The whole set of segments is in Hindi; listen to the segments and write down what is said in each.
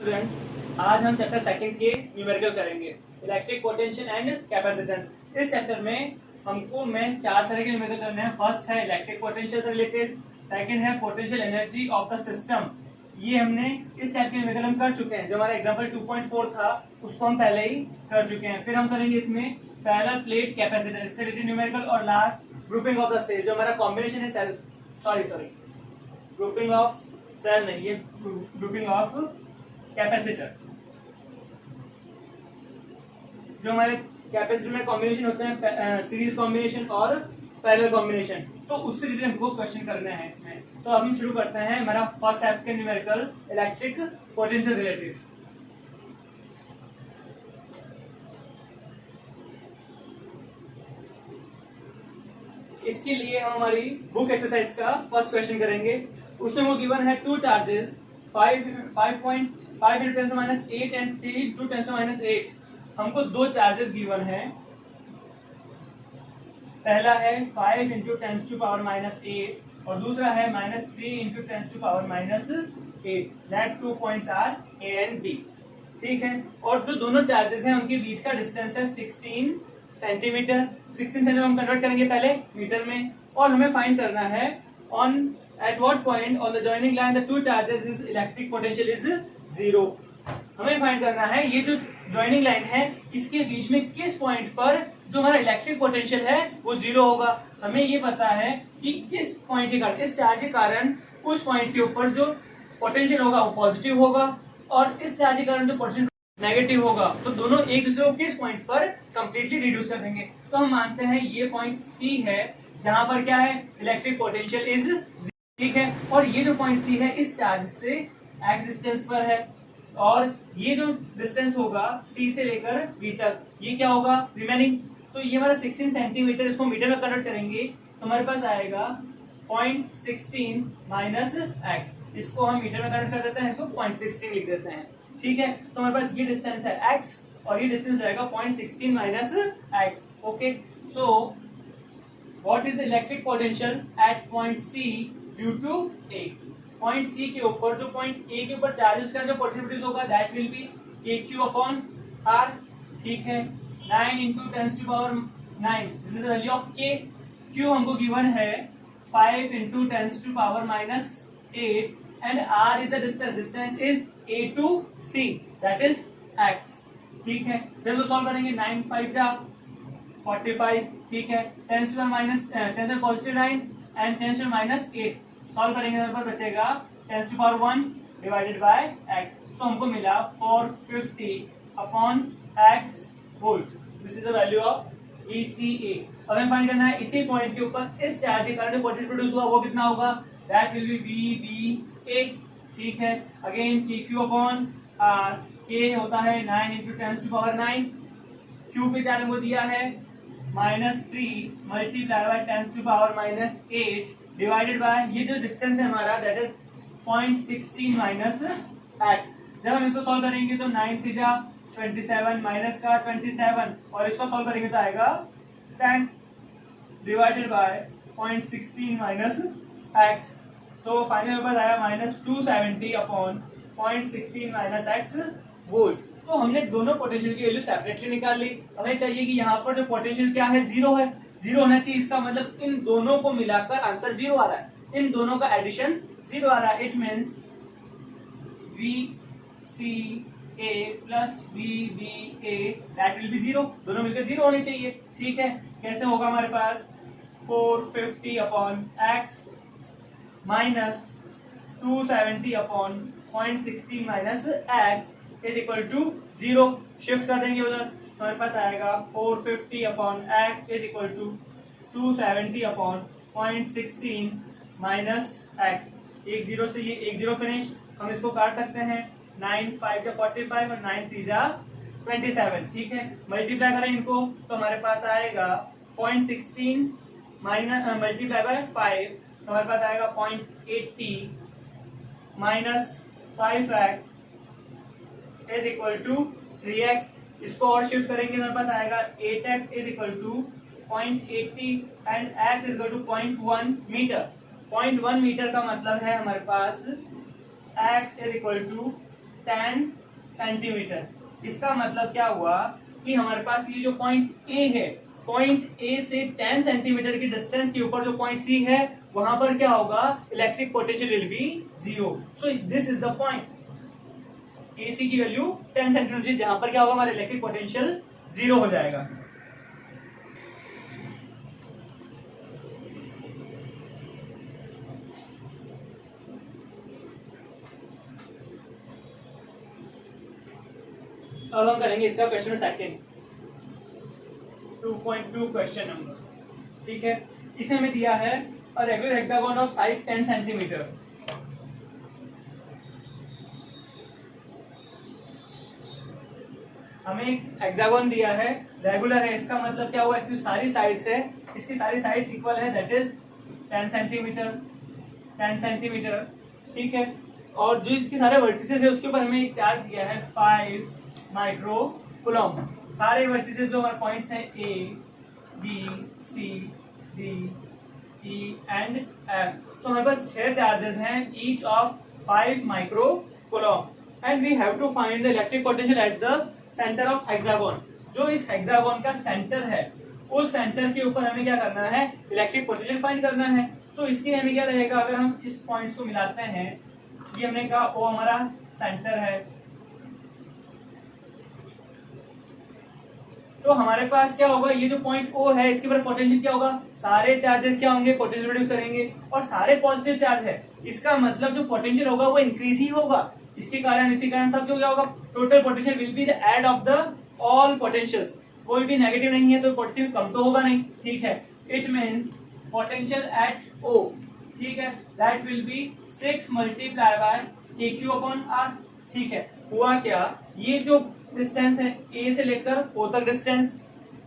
स्टूडेंट्स, आज हम चैप्टर सेकंड के न्यूमेरिकल करेंगे, इलेक्ट्रिक पोटेंशियल एंड कैपेसिटेंस। इस चैप्टर में हमको मेन चार तरह के न्यूमेरिकल करने हैं। फर्स्ट है इलेक्ट्रिक पोटेंशियल से रिलेटेड, सेकंड है potential energy of the system. ये हमने इस टाइप के न्यूमेरिकल हम कर चुके हैं। जो हमारा एग्जांपल 2.4 था उसको हम पहले ही कर चुके हैं। फिर हम करेंगे इसमें पैरेलल प्लेट कैपेसिटर से रिलेटेड न्यूमेरिकल, और last grouping of the cell, जो हमारा कॉम्बिनेशन है सेल, ग्रुपिंग ऑफ सेल नहीं, ये ग्रुपिंग ऑफ कैपेसिटर। जो हमारे कैपेसिटर में कॉम्बिनेशन होते हैं सीरीज कॉम्बिनेशन और पैरेलल कॉम्बिनेशन, तो उससे रिलेटेड हमको क्वेश्चन करने हैं इसमें। तो अब हम शुरू करते हैं हमारा फर्स्ट टाइप के न्यूमेरिकल, इलेक्ट्रिक पोटेंशियल रिलेटिव। इसके लिए हम हमारी बुक एक्सरसाइज का फर्स्ट क्वेश्चन करेंगे। उसमें वो गिवन है two charges 5 into 10⁻8 and 3 into 10⁻8। हमको दो चार्जेस गिवन है। पहला है 5 into 10⁻8 और दूसरा है -3 into 10⁻8। That 2 points are A and B। ठीक है, और जो दोनों चार्जेस हैं उनके बीच का डिस्टेंस है 16 सेंटीमीटर। 16 सेंटीमीटर हम कन्वर्ट करेंगे पहले मीटर में, और हमें फाइंड करना है on at what point on the joining line the two charges is electric potential is 0। हमें फाइंड करना है ये जो ज्वाइनिंग लाइन है इसके बीच में किस पॉइंट पर जो हमारा इलेक्ट्रिक पोटेंशियल है वो 0 होगा। हमें ये पता है कि इस पॉइंट के कारण, इस चार्ज के कारण उस पॉइंट के ऊपर जो पोटेंशियल होगा वो पॉजिटिव होगा, और इस चार्ज के कारण जो पोटेंशियल नेगेटिव होगा। तो दोनों एक दूसरे को किस पॉइंट पर कंप्लीटली रिड्यूस कर देंगे। तो हम मानते हैं ये पॉइंट सी है जहां पर क्या है, इलेक्ट्रिक पोटेंशियल इज, ठीक है। और ये जो पॉइंट सी है इस चार्ज से एक्स डिस्टेंस पर है, और ये जो डिस्टेंस होगा सी से लेकर बी तक, ये क्या होगा, रिमेनिंग। तो ये हमारा 16 सेंटीमीटर, इसको मीटर में कन्वर्ट करेंगे तो हमारे पास आएगा 0.16 माइनस एक्स। इसको हम मीटर में कन्वर्ट कर देते हैं, इसको 0.16 लिख देते हैं। ठीक है, तो हमारे पास ये डिस्टेंस है एक्स और ये डिस्टेंस जाएगा 0.16 minus x. Okay, so what is the electric potential at point C due to A. Point C के ऊपर जो पॉइंट ए के ऊपर चार्ज उसका जो पोटेंशियल प्रोड्यूस होगा that will B KQ upon R। ठीक है, 9 into 10⁻9 this is the value of K। Q हमको गिवन है 5 into 10⁻8 and R is the distance, distance is A to C, that is X। ठीक है, जब तो सॉल्व करेंगे 9 5 जा 45। ठीक है, 10⁻10 पॉजिटिव 9 एंड 10⁻8 सॉल्व करेंगे, हमारे पास बचेगा 10⁻1 डिवाइडेड बाय x। सो हमको मिला 450 upon x volt. This is the value of ECA। अब हमें फाइंड करना है इसी पॉइंट के ऊपर इस चार्ज के कारण जो पोटेंशियल प्रोड्यूस हुआ वो कितना होगा, दैट विल बी VBA। ठीक है, again KQ upon R, K होता है 9 into 10⁻9, Q के चार्ज हमको दिया है -3 मल्टीप्लाई बाय 10⁻8 डिवाइडेड बाय ये जो डिस्टेंस है हमारा दैट इज 0.16 माइनस एक्स। जब हम इसको सॉल्व करेंगे तो 9 3 जा 27 माइनस का 27, और इसको सॉल्व करेंगे तो आएगा 10 डिवाइडेड बाय 0.16 माइनस एक्स। तो फाइनल पास आया -270 अपॉन 0.16 माइनस एक्स वोल्ट। तो हमने दोनों पोटेंशियल की वैल्यू सेपरेटली निकाल ली। हमें चाहिए कि यहाँ पर जो पोटेंशियल क्या है, 0 है। 0 होना चाहिए, इसका मतलब इन दोनों को मिलाकर आंसर 0 आ रहा है, इन दोनों का एडिशन 0 आ रहा है। It means VCA plus VBA that will be 0, दोनों मिलकर 0 होने चाहिए। ठीक है, कैसे होगा, हमारे पास 450 upon x minus 270 upon 0.16 minus x is equal to 0। Shift कर देंगे उधर, हमारे पास आएगा 450 upon x is equal to 270 upon 0.16 minus x. एक 0 से ये एक 0 फिनिश। हम इसको काट सकते हैं, 9 5 जा 45 और 9 3 जा 27। ठीक है, मल्टीप्लाई करें इनको तो हमारे पास आएगा 0.16 माइनस मल्टीप्लाई बाय 5 तो हमारे पास आएगा 0.80 minus 5x is equal to 3x। इसको और शिफ्ट करेंगे तो हमारे पास आएगा 8x is equal to 0.80 and x is equal to 0.1 metre. 0.1 metre का मतलब है हमारे पास x is equal to 10 centimetre. इसका मतलब क्या हुआ कि हमारे पास ये जो पॉइंट ए है, पॉइंट ए से 10 सेंटीमीटर की डिस्टेंस के ऊपर जो पॉइंट सी है वहां पर क्या होगा, electric potential will be 0। So this is the point A C की वैल्यू 10 सेंटीमीटर, जहां पर क्या होगा, हमारा इलेक्ट्रिक पोटेंशियल 0 हो जाएगा। अब हम करेंगे इसका क्वेश्चन सेकंड, 2.2 क्वेश्चन नंबर। ठीक है, इसे हमें दिया है a regular hexagon of side 10 centimetre. हमें एक हेक्सागोन दिया है, रेगुलर है, इसका मतलब क्या हुआ, इसकी सारी साइड्स है, इसकी सारी साइड्स इक्वल है, दैट इज 10 सेंटीमीटर, 10 सेंटीमीटर। ठीक है, और जो इसके सारे वर्टिसेस है उसके ऊपर हमें एक चार्ज दिया है 5 माइक्रो कूलम। सारे वर्टिसेस जो हमारे पॉइंट्स हैं A B C D E and F, तो हमारे पास 6 चार्जेस हैं, each of 5 micro coulomb, and we have to find the electric potential at the centre of hexagon. जो इस हेक्सागोन का सेंटर है, उस सेंटर के ऊपर हमें क्या करना है, इलेक्ट्रिक पोटेंशियल फाइंड करना है। तो इसके लिए हमें क्या रहेगा, अगर हम इस पॉइंट्स को मिलाते हैं, ये हमने कहा ओ हमारा सेंटर है, तो हमारे पास क्या होगा, ये जो पॉइंट ओ है इसके ऊपर पोटेंशियल क्या होगा, सारे चार्जेस क्या होंगे, पोटेंशियल प्रोड्यूस करेंगे, और सारे पॉजिटिव चार्ज है, इसका मतलब जो पोटेंशियल होगा वो इंक्रीज ही होगा। इसके कारण इसी कारण सब जो क्या होगा, total potential will be the add of the all potentials. कोई भी नेगेटिव नहीं है तो पोटेंशियल कम तो होगा नहीं। ठीक है, इट मींस पोटेंशियल एट ओ, ठीक है, that will B 6 multiply by KQ upon R। ठीक है, हुआ क्या, ये जो डिस्टेंस है ए से लेकर ओ तक डिस्टेंस,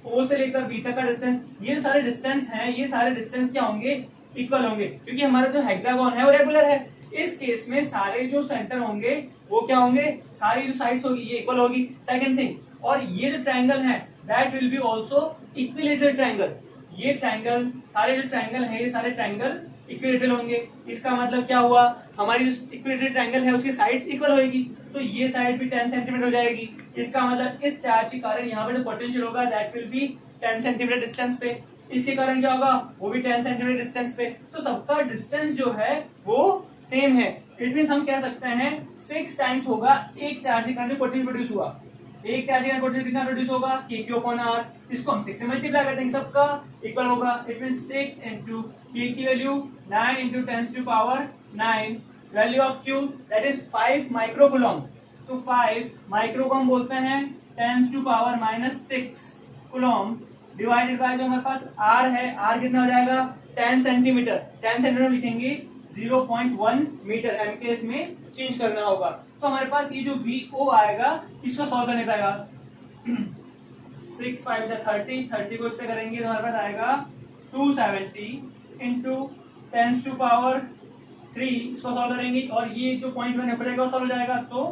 ओ से लेकर बी तक का डिस्टेंस, ये जो सारे डिस्टेंस हैं, ये सारे डिस्टेंस क्या होंगे, इक्वल होंगे, क्योंकि हमारा जो हेक्सागोन है वो रेगुलर है। इस केस में सारे जो सेंटर होंगे वो क्या होंगे, सारी जो साइड्स होगी ये इक्वल होगी। सेकंड थिंग, और ये जो ट्रायंगल है that will be also equilateral triangle. ये ट्रायंगल, सारे जो ट्रायंगल है ये सारे ट्रायंगल इक्विलेटरल होंगे। इसका मतलब क्या हुआ, हमारी जो इक्विलेटरल ट्रायंगल है उसकी साइड्स इक्वल होगी, तो ये साइड भी 10 सेंटीमीटर हो जाएगी। इसका मतलब इस चार्ज के कारण यहाँ पे जो पोटेंशियल होगा that will B 10 centimetre distance पे, इसके कारण क्या होगा, वो भी 10 सेंटीमीटर डिस्टेंस पे, तो सबका डिस्टेंस जो है वो सेम है। इट मींस हम कह सकते हैं 6 टाइम्स होगा एक चार्ज के कारण जो पोटेंशियल प्रोड्यूस हुआ। एक चार्ज के कारण पोटेंशियल कितना प्रोड्यूस होगा, KQ अपॉन R, इसको हम 6 से मल्टीप्लाई कर देंगे, सबका इक्वल होगा। इट मींस 6 into K की value 9 into 10 to power 9, value of Q that is 5 microcoulomb. तो 5 माइक्रोकूलम बोलते हैं 10 to power -6 coulomb, divided by जो हमारे पास R है, R कितना हो जाएगा 10 सेंटीमीटर, 10 सेंटीमीटर लिखेंगे 0.1 मीटर, एमकेएस में चेंज करना होगा। तो हमारे पास ये जो VO आएगा इसको सॉल्व करने पाएगा 6 5 30, 30 को इससे करेंगे तो हमारे पास आएगा 270 इंटू 10 to power 3, इसको सॉल्व करेंगे और ये जो पॉइंट बने पड़ेगा वो सॉल्व हो जाएगा तो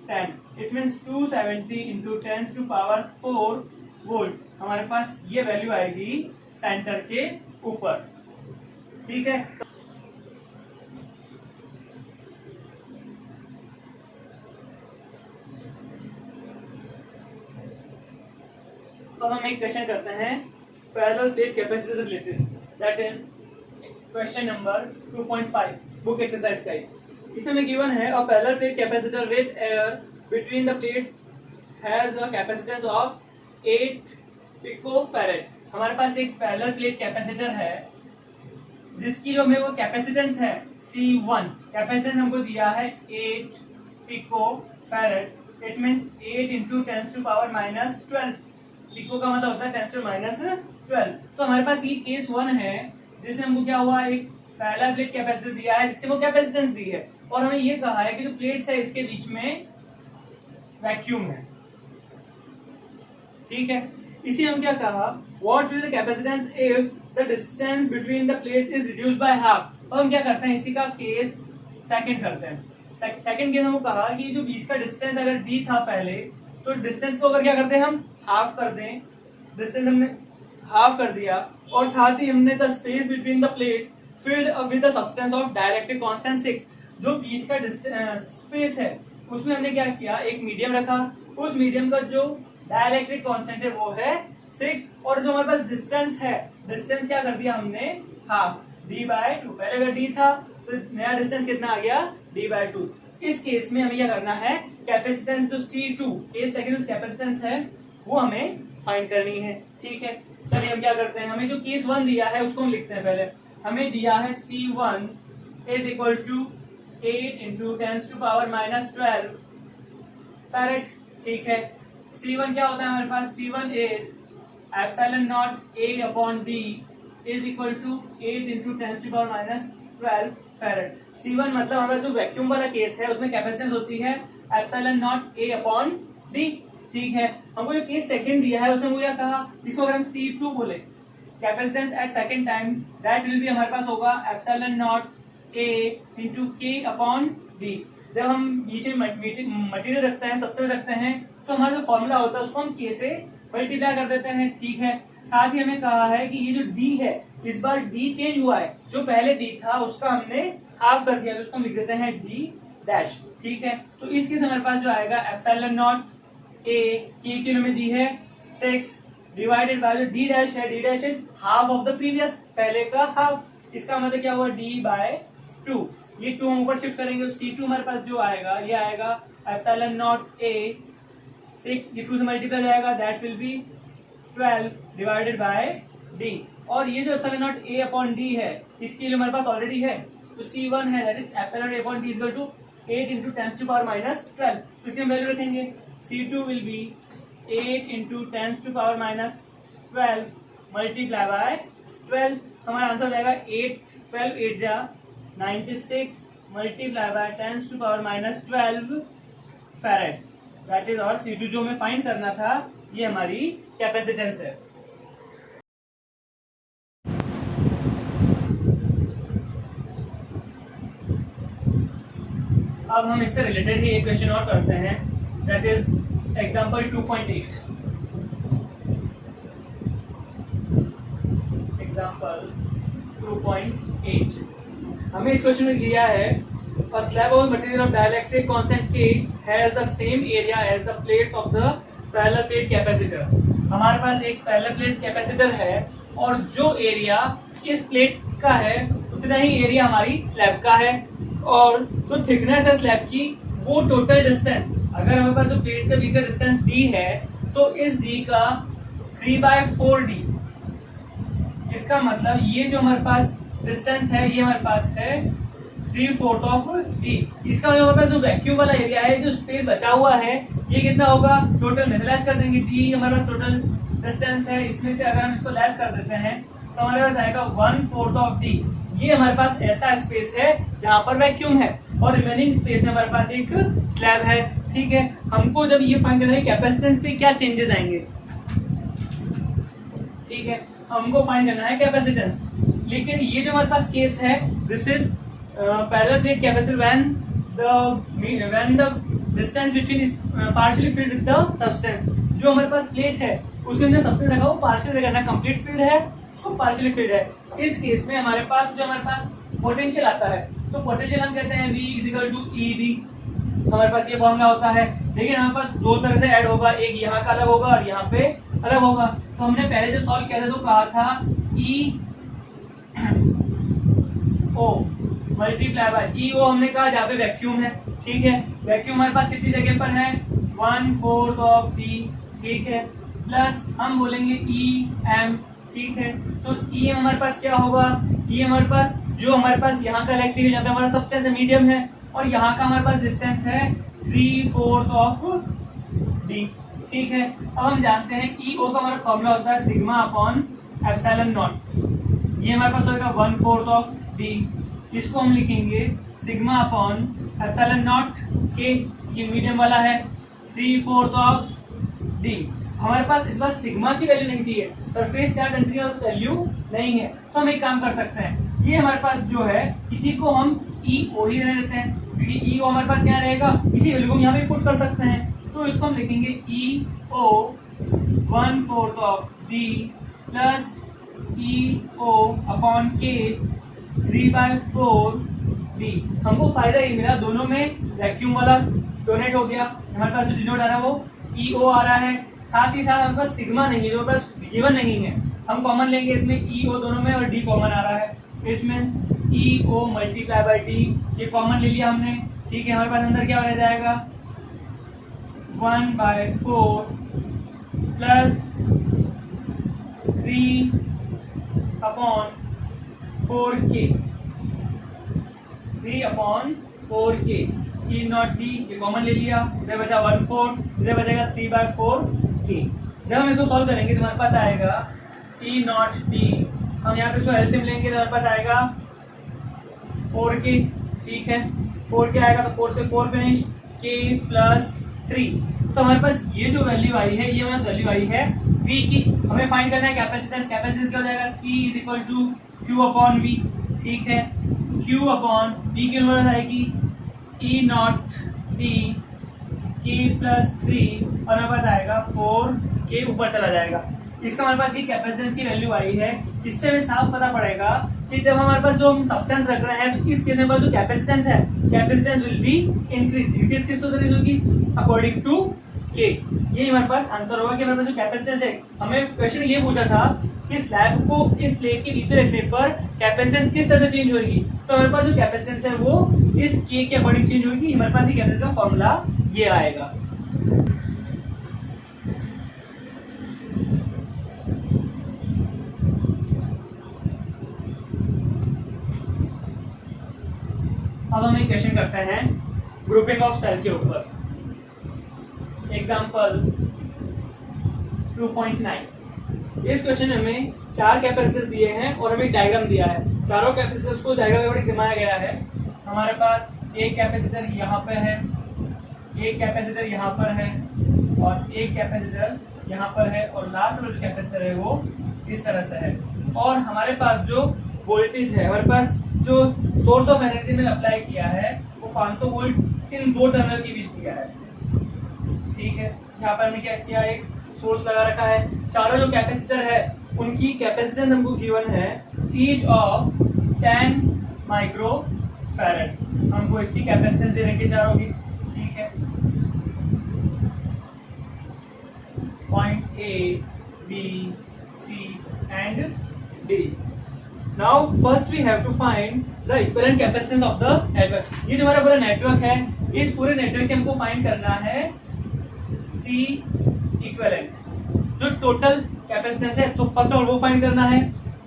10। It means 270 into 10 to power 4 volt हमारे पास ये वैल्यू आएगी सेंटर के ऊपर। ठीक है, अब हम एक क्वेश्चन करते हैं पैरेलल प्लेट कैपेसिटर से related, that is question number 2.5 book exercise का। इसमें गिवन है a parallel plate capacitor with air between the plates has a capacitance of 8 picofarad. हमारे पास एक पैरेलल प्लेट कैपेसिटर है जिसकी जो हमें वो कैपेसिटेंस है C1, कैपेसिटेंस हमको दिया है 8 picofarad. It means 8 into 10 to power -12, pico का मतलब होता है 10 to -12। तो हमारे पास ये केस 1 है जिससे हमको क्या हुआ, एक पैरेलल प्लेट कैपेसिटर दिया है जिससे वो कैपेसिटेंस दी है और हमें ये कहा है कि जो प्लेट्स है इसके बीच में वैक्यूम है। ठीक है, इसी हम क्या कहा, what will the capacitance if the distance between the plates is reduced by half. और हम क्या करते हैं, इसी का केस सेकंड करते हैं। सेकंड केस हमको कहा कि जो बीच का डिस्टेंस अगर डी था पहले, तो डिस्टेंस को अगर क्या करते हैं हम हाफ कर दें, डिस्टेंस हमने हाफ कर दिया और साथ ही हमने the space between the plate filled with the substance of dielectric constant 6। जो बीच का स्पेस है उसमें हमने क्या किया, एक मीडियम रखा, उस मीडियम का जो डाइलेक्ट्रिक कांस्टेंट है वो है 6, और जो हमारे पास डिस्टेंस है, डिस्टेंस क्या कर दिया हमने, हाफ d/2। पहले अगर d था तो नया डिस्टेंस कितना आ गया, d/2। इस केस में हमें क्या करना है, कैपेसिटेंस जो C2 1 सेकंड कैपेसिटेंस है वो हमें फाइंड करनी है। ठीक है, चलिए हम क्या करते हैं, हमें जो केस 1 दिया है उसको हम लिखते हैं। पहले हमें दिया है C1 is equal to 8 × 10⁻⁻12 farad. ठीक है, C1 क्या होता है हमारे पास, C1 is ε0 A/d is equal to 8 × 10⁻⁻12 farad. C1 मतलब हमारा जो वैक्यूम वाला केस है उसमें कैपेसिटेंस होती है ε0 A/d। ठीक है, हमको जो केस सेकंड दिया है उसमें वो क्या कहा, इसको अगर हम C2 बोले, capacitance at second time, that will be हमारे पास होगा ε0 A × K/d। जब हम बीच में मटेरियल रखते हैं, सबसे रखते हैं, तो हमारा जो फॉर्मूला होता है उसको हम K से मल्टीप्लाई कर देते हैं। ठीक है, साथ ही हमें कहा है कि ये जो D है इस बार D चेंज हुआ है, जो पहले D था उसका हमने हाफ कर दिया, तो उसको हम लिख देते हैं D'। ठीक है, तो इस केस हमारे पास जो आएगा ε0 A K की में दी है 6 डिवाइडेड बाय जो D' है, D' is half of the previous, पहले का हाफ, इसका मतलब क्या हुआ D/2। ये 2 हम ऊपर शिफ्ट करेंगे तो C2 हमारे पास जो आएगा ये आएगा ε0 A 6, ये 2 से मल्टीप्लाई जाएगा, that will B 12 divided by D। और ये जो ε0 A/d है इसकी वैल्यू हमारे पास ऑलरेडी है, तो C1 है that is ε0 A/d is equal to 8 × 10⁻⁻12, तो इसकी हम वैल्यू रखेंगे, C2 will be 8 × 10⁻12 multiply by 12। हमारा आंसर हो जाएगा 12 8 जा 96 multiply by 10⁻12 farad, that is और C2 जो हमें फाइंड करना था ये हमारी कैपेसिटेंस है। अब हम इससे रिलेटेड ही एक क्वेश्चन और करते हैं, दैट इज एग्जांपल 2.8। एग्जांपल 2.8 हमें इस क्वेश्चन में दिया है, a slab of material of dielectric constant K has the same area as the plates of the parallel plate capacitor। हमारे पास एक पैरेलल प्लेट कैपेसिटर है और जो एरिया इस प्लेट का है उतना ही एरिया हमारी स्लैब का है, और जो थिकनेस है स्लैब की वो टोटल डिस्टेंस, अगर हमारे पास जो प्लेट्स के बीच का डिस्टेंस d है तो इस d का 3/4d, इसका मतलब ये जो हमारे पास डिस्टेंस है ये हमारे पास है 3/4 ऑफ d। इसका मतलब हमारे पास जो वैक्यूम वाला एरिया है, जो स्पेस बचा हुआ है, ये कितना होगा, टोटल में लेस कर देंगे, d हमारे पास टोटल डिस्टेंस है, इसमें से अगर हम इसको लेस कर देते हैं तो हमारे पास आएगा 1/4 ऑफ d। ये हमारे पास ऐसा स्पेस है जहां पर वैक्यूम है और रिमेनिंग स्पेस में हमारे पास एक स्लैब है। ठीक है, हमको जब ये फाइंड करना है कैपेसिटेंस पे क्या चेंजेस आएंगे, ठीक है, हमको फाइंड करना है कैपेसिटेंस, लेकिन ये जो हमारे पास केस है this is parallel plate capacitor when the distance between is partially filled with the substance. जो हमारे पास प्लेट है उसके अंदर सब्सटेंस रखा वो पार्शियल रहेगा, ना कंप्लीट फिल्ड है उसको पार्शियली फिल्ड है। इस केस में हमारे पास जो हमारे पास पोटेंशियल आता है, तो पोटेंशियल हम कहते हैं V = ED, हमारे पास ये फॉर्मूला होता है, लेकिन हमारे पास दो तरह से ऐड होगा, एक यहाँ का अलग होगा और यहाँ पे अलग होगा। तो हमने पहले जो सॉल्व किया था तो कहा था EO मल्टीप्लाई बाय EO, हमने कहा जहाँ पे वैक्यूम है। ठीक है, वैक्यूम हमारे पास कितनी जगह पर है, 1/4 ऑफ D। ठीक है, प्लस हम बोलेंगे EM। ठीक है, तो EM हमारे पास क्या होगा, ये हमारे पास जो हमारे पास यहाँ का इलेक्ट्रिक जहाँ पे हमारा सब्सटेंस है मीडियम है, और यहाँ का हमारे पास डिस्टेंस है 3/4 ऑफ D। ठीक है, अब हम जानते हैं EO का हमारा फॉर्मूला होता है σ/ε0। ये हमारे पास होगा 1/4 ऑफ D, इसको हम लिखेंगे σ/ε0 K, ये मीडियम वाला है, 3/4 ऑफ D। हमारे पास इस बार सिग्मा की वैल्यू नहीं दी है, सरफेस चार्ज डेंसिटी का वैल्यू नहीं है, तो हम एक काम कर सकते हैं, ये हमारे पास जो है इसी को हम EO ही रहने देते हैं, क्योंकि EO हमारे पास यहाँ रहेगा, इसी वैल्यू को यहाँ पे पुट कर सकते हैं, तो इसको हम लिखेंगे EO 1/4 of D plus EO upon K 3/4 D। हमको फायदा ये मिला, दोनों में वैक्यूम वाला डोनेट हो गया, हमारे पास जो डिनोट आ रहा है वो EO आ रहा है, साथ ही साथ हमारे पास सिग्मा नहीं है, जो हमारे पास गिवन नहीं है, हम कॉमन लेंगे इसमें EO दोनों में और D कॉमन आ रहा है, it means EO multiply by D, ये कॉमन ले लिया हमने, ठीक है। हमारे पास अंदर क्या रह जाएगा 1/4 plus 3/4K, 3/4K E not D, ये कॉमन ले लिया, इधर बचा 1/4, इधर बचेगा 3/4K। जब हम इसको सॉल्व करेंगे तो हमारे पास आएगा E नॉट D, हम यहाँ पे इसको एलसीएम लेंगे तो हमारे पास आएगा 4K, ठीक है। 4K आएगा तो 4 से 4 फिनिश, K प्लस 3, तो हमारे पास ये जो वैल्यू आई है, ये हमारे वैल्यू आई है V की। हमें फाइंड करना है कैपेसिटेंस, कैपेसिटेंस क्या हो जाएगा C is equal to Q/V, ठीक है। Q/V की नंबर आएगी E not D K plus 3 और हमारे पास आएगा 4K, ऊपर चला जाएगा। इसका हमारे पास ये कैपेसिटेंस की वैल्यू आई है। इससे हमें साफ पता पड़ेगा कि जब हमारे पास जो हम सब्सटेंस रख रहे हैं तो इस केस में जो कैपेसिटेंस है, capacitance will be increase. Increase किस तरह होगी अकॉर्डिंग टू K। ये हमारे पास आंसर होगा कि हमारे पास जो कैपेसिटेंस है, हमें क्वेश्चन ये पूछा था कि स्लैब को इस प्लेट के बीच में रखने पर कैपेसिटेंस किस तरह से चेंज होगी, तो हमारे पास जो कैपेसिटेंस है वो इस K के अकॉर्डिंग चेंज होगी। हमारे पास ये कैपेसिटेंस का फॉर्मूला ये आएगा। अब हम एक क्वेश्चन करते हैं ग्रुपिंग ऑफ सेल के ऊपर। एग्जांपल 2.9। इस क्वेश्चन में हमें 4 कैपेसिटर दिए हैं और हमें डायग्राम दिया है। चारों कैपेसिटर्स को डायग्राम में दिखाया गया है। हमारे पास एक कैपेसिटर यहाँ पे है, एक कैपेसिटर यहाँ पर है और एक कैपेसिटर यहाँ पर है और लास्ट वाला जो कैपेसिटर है वो इस तरह से है। और हमारे पास जो वोल्टेज है, हमारे पास जो सोर्स ऑफ एनर्जी में अप्लाई किया है वो 500 वोल्ट इन दो टर्मिनल के बीच दिया है, ठीक है। यहाँ पर हमने क्या किया, एक सोर्स लगा रखा है। चारों जो कैपेसिटर है उनकी कैपेसिटेंस हमको गिवन है ईच ऑफ 10 माइक्रो फैरेड। हमको इसकी कैपेसिटेंस दे रखी चारों की, ठीक है। Points A, B, C and D। Now first we have to find the equivalent capacitance of the network। ये जो हमारा पूरा नेटवर्क है, इस पूरे नेटवर्क के हमको फाइंड करना है C इक्विवेलेंट, जो टोटल कैपेसिटेंस है, तो फर्स्ट ऑफ ऑल वो फाइंड करना है।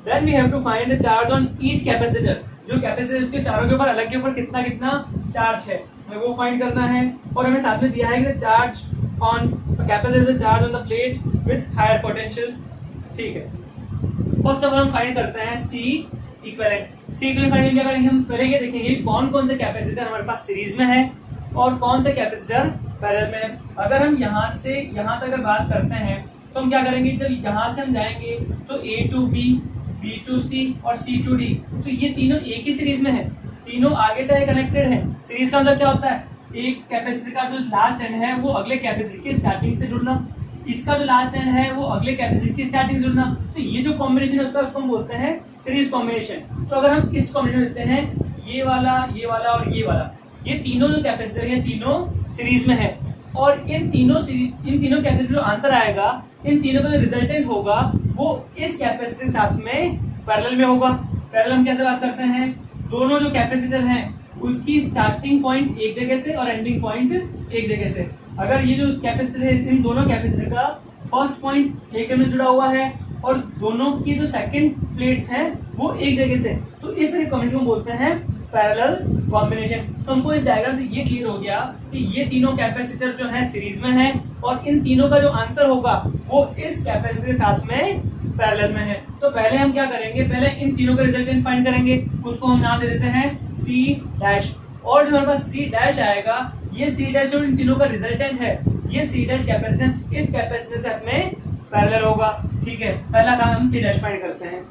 Then we have to find the charge on each capacitor, जो कैपेसिटर उसके चारों के ऊपर अलग के ऊपर कितना कितना चार्ज है, हमें वो फाइंड करना है। और हमें साथ में दिया है कि charge on capacitor, charge on the plate with higher potential, ठीक है। फर्स्ट ऑफ ऑल हम फाइंड करते हैं C equivalent. C equivalent find क्या करेंगे, हम पहले ये देखेंगे कौन कौन से कैपेसिटर हमारे पास सीरीज में है और कौन से कैपेसिटर पैरेलल में है। अगर हम यहाँ से यहाँ तक अगर बात करते हैं तो हम क्या करेंगे, जब यहाँ से हम जाएंगे तो A to B, B to C और C to D, तो ये तीनों एक ही सीरीज में है, तीनों आगे से कनेक्टेड है। सीरीज का मतलब क्या होता है, एक कैपेसिटर का जो लास्ट एंड है वो अगले कैपेसिटर की स्टार्टिंग से जुड़ना, इसका जो लास्ट एंड है वो अगले कैपेसिटर की स्टार्टिंग से जुड़ना। तो ये जो कॉम्बिनेशन होता है उसको हम बोलते हैं सीरीज कॉम्बिनेशन। तो अगर हम इस कॉम्बिनेशन लेते हैं ये वाला और ये वाला, ये तीनों जो कैपेसिटर है तीनों सीरीज में है और इन तीनों कैपेसिटर जो आंसर आएगा, इन तीनों का जो रिजल्टेंट होगा वो इस कैपेसिटर के साथ में पैरेलल में होगा। पैरेलल हम कैसे बात करते हैं, दोनों जो कैपेसिटर हैं उसकी स्टार्टिंग पॉइंट एक जगह से और एंडिंग पॉइंट एक जगह से। अगर ये जो कैपेसिटर है, इन दोनों कैपेसिटर का फर्स्ट पॉइंट एक में जुड़ा हुआ है और दोनों की जो सेकंड प्लेट्स हैं वो एक जगह से, तो इस तरह कॉम्बिनेशन को बोलते हैं पैरेलल कॉम्बिनेशन। तो हमको इस डायग्राम से ये क्लियर हो गया कि ये तीनों कैपेसिटर जो है सीरीज में है और इन तीनों का जो आंसर होगा वो इस कैपेसिटर के साथ में पैरेलल में है। तो पहले हम क्या करेंगे, पहले इन तीनों का रिजल्टेंट फाइंड करेंगे, उसको हम नाम दे देते हैं C'। और जो हमारे पास C' आएगा, ये C' जो इन तीनों का रिजल्टेंट है, ये C' कैपेसिटेंस इस कैपेसिटर से में पैरेलल होगा, ठीक है। पहला काम हम C' फाइंड करते हैं।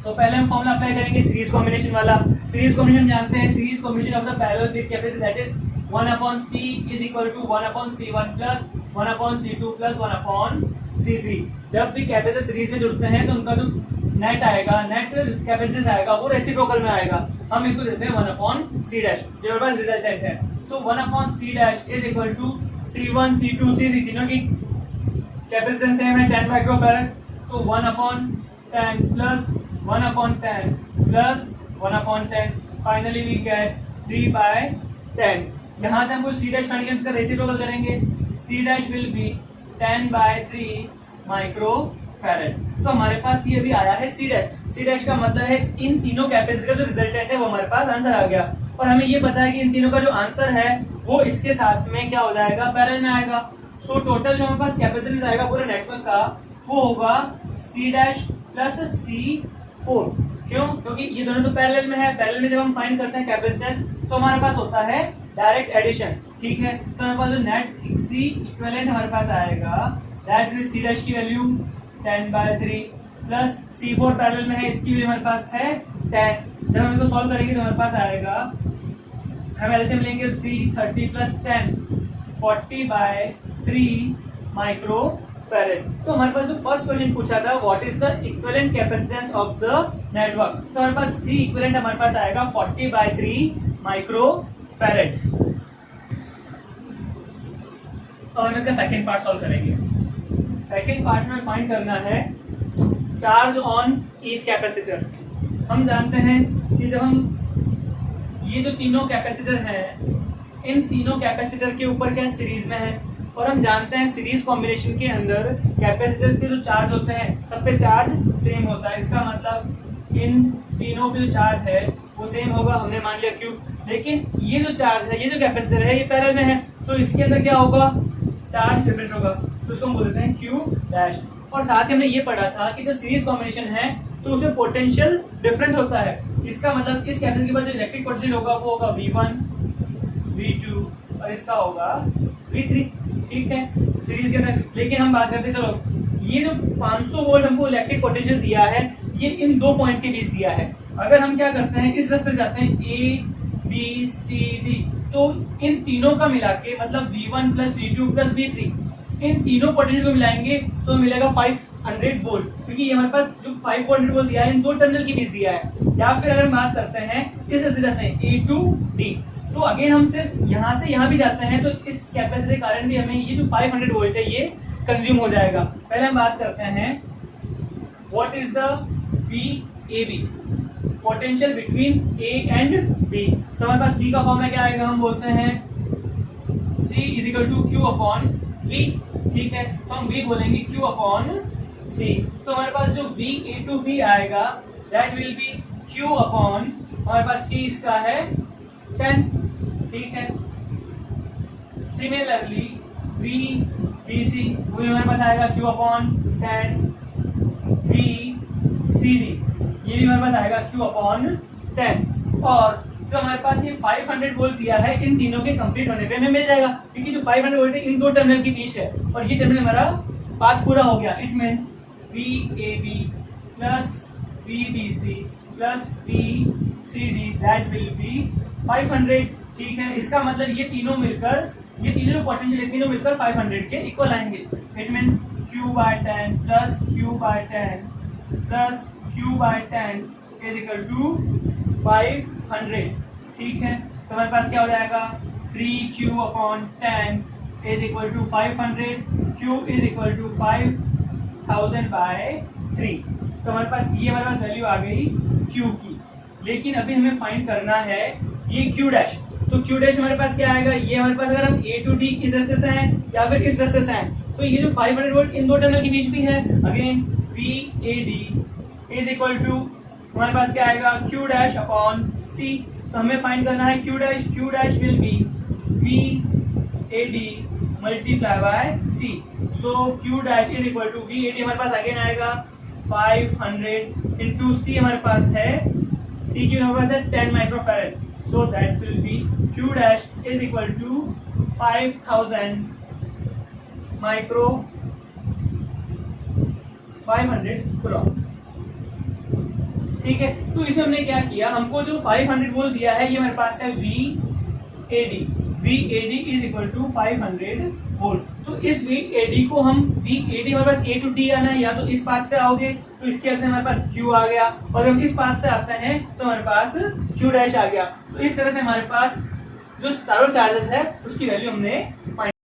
तो पहले हम फॉर्मूला अप्लाई करेंगे सीरीज कॉम्बिनेशन वाला। सीरीज कॉम्बिनेशन जानते हैं, series combination of the parallel plate capacitor that is 1/C is equal to 1/C1 plus 1/C2 plus 1/C3। जब भी कैपेसिटर सीरीज में जुड़ते हैं तो उनका जो नेट आएगा, नेट कैपेसिटेंस आएगा वो रेसिप्रोकल में आएगा, हम इसको देते हैं 1/c डैश, जो हमारे पास रिजल्टेंट है। So 1/c dash is equal to C1 C2 C3 तीनों की कैपेसिटेंस सेम है 10 माइक्रोफैरड, तो 1/10 plus 1/10 plus 1/10, finally we get 3/10। यहाँ से हमको C डैश फाइंड करके इसका रेसिप्रोकल करेंगे, C dash will B 10/3 microfarad. तो हमारे पास ये भी आया है C डैश। C डैश का मतलब है इन तीनों कैपेसिटर जो रिजल्टेंट है वो हमारे पास आंसर आ गया, और हमें ये पता है कि इन तीनों का जो आंसर है वो इसके साथ में क्या हो जाएगा, पैरेलल में आएगा। सो टोटल जो हमारे पास कैपेसिटेंस आएगा पूरे नेटवर्क का वो होगा C डैश प्लस C4। क्यों? क्योंकि ये दोनों तो पैरेलल में है, पैरेलल में जब हम फाइंड करते हैं कैपेसिटेंस तो हमारे पास होता है डायरेक्ट एडिशन, ठीक है। तो हमारे पास जो नेट C इक्विवेलेंट हमारे पास आएगा दैट मींस C डैश की वैल्यू 10/3 प्लस C4 पैरेलल में है, इसकी वैल्यू हमारे पास है 10। जब हम इसको सॉल्व करेंगे तो हमारे पास आएगा, हमें ऐसे मिलेंगे 330 प्लस 10 40/3 माइक्रोफैरड। तो हमारे पास जो फर्स्ट क्वेश्चन पूछा था what is the equivalent capacitance of the network, तो हमारे पास C इक्विवेलेंट हमारे पास आएगा 40/3 माइक्रोफैरड। और हम इसका सेकंड पार्ट सॉल्व करेंगे। सेकंड पार्ट में फाइंड करना है चार्ज ऑन ईच कैपेसिटर। हम जानते हैं कि जब हम ये जो तीनों कैपेसिटर हैं इन तीनों कैपेसिटर के ऊपर क्या सीरीज में है, और हम जानते हैं सीरीज कॉम्बिनेशन के अंदर कैपेसिटर्स के जो चार्ज होते हैं सब पे चार्ज सेम होता है। इसका मतलब इन तीनों पे जो चार्ज है वो सेम होगा, हमने मान लिया Q। लेकिन ये जो चार्ज है, ये जो कैपेसिटर है ये पैरेलल में है, तो इसके अंदर क्या होगा, चार्ज डिफरेंट होगा, तो इसको हम बोलते हैं Q डैश। और साथ ही हमने ये पढ़ा था कि जो सीरीज कॉम्बिनेशन है तो उसमें पोटेंशियल डिफरेंट होता है। इसका मतलब इस कैपेसिटर के बाद जो इलेक्ट्रिक पोटेंशियल होगा वो होगा V1 V2 और इसका होगा V3, ठीक है, सीरीज के अंदर। लेकिन हम बात करते हैं, चलो ये जो 500 वोल्ट हमको इलेक्ट्रिक पोटेंशियल दिया है ये इन दो पॉइंट्स के बीच दिया है। अगर हम क्या करते हैं इस रास्ते से जाते हैं A B C D, तो इन तीनों का मिला के मतलब V1 plus V2 plus V3 इन तीनों पोटेंशियल को मिलाएंगे तो मिलेगा 500 वोल्ट, क्योंकि ये हमारे पास जो 500 वोल्ट दिया है इन दो टर्मिनल के बीच दिया है। या फिर अगर हम बात करते हैं इस रास्ते से जाते हैं A to D, तो अगेन हम सिर्फ यहाँ से यहाँ भी जाते हैं तो इस कैपेसिटर के कारण भी हमें ये जो 500 वोल्ट है ये कंज्यूम हो जाएगा। पहले हम बात करते हैं what is the VAB, potential between A and B। तो हमारे पास V का फॉर्मूला क्या आएगा, हम बोलते हैं C is equal to Q upon V, ठीक है। तो हम V बोलेंगे Q अपॉन C। तो हमारे पास जो VA टू B आएगा that will be Q upon हमारे पास C इसका है 10, ठीक है। सिमिलरली VBC वही हमारे पास आएगा Q अपॉन 10, VCD ये भी हमारे पास आएगा Q अपॉन 10। और जो हमारे पास ये 500 वोल्ट दिया है इन तीनों के कंप्लीट होने पे हमें मिल जाएगा, क्योंकि जो 500 वोल्ट है इन दो टर्मिनल के बीच है और ये टर्मिनल हमारा पाथ पूरा हो गया। It means VAB plus VBC plus VCD that will B 500, ठीक है। इसका मतलब ये तीनों मिलकर ये तीनों पोटेंशियल ये तीनों मिलकर 500 के इक्वल आएंगे। It means Q/10 plus Q/10 plus Q/10 is equal to 500, ठीक है। तो हमारे पास क्या हो जाएगा 3Q upon 10 is equal to 500, Q is equal to 5000/3। तो हमारे पास ये हमारे पास वैल्यू आ गई Q की। लेकिन अभी हमें फाइंड करना है ये Q डैश। तो Q डैश हमारे पास क्या आएगा, ये हमारे पास अगर हम A to D इस रास्ते से हैं या फिर इस रास्ते से हैं तो ये जो 500 वोल्ट इन दो टर्मिनल के बीच भी है। Again VAD is equal to हमारे पास क्या आएगा Q डैश अपॉन C। तो हमें फाइंड करना है Q dash will be VAD multiply by C। So Q dash is equal to VAD हमारे पास अगेन आएगा 500 इंटू C हमारे पास है C की हमारे पास है 10 microfarad. So that will be Q dash is equal to 5000 micro 500 coulomb, ठीक है। तो इसमें हमने क्या किया, हमको जो 500 वोल्ट दिया है ये हमारे पास है VAD। VAD is equal to 500 volt. तो इस VAD को हम VAD हमारे पास A to D आना है, या तो इस पाथ से आओगे तो इसके अर्थ से हमारे पास Q आ गया, और हम इस पाथ से आते हैं तो हमारे पास Q डैश आ गया। तो इस तरह से हमारे पास जो चारों चार्जेस है उसकी वैल्यू हमने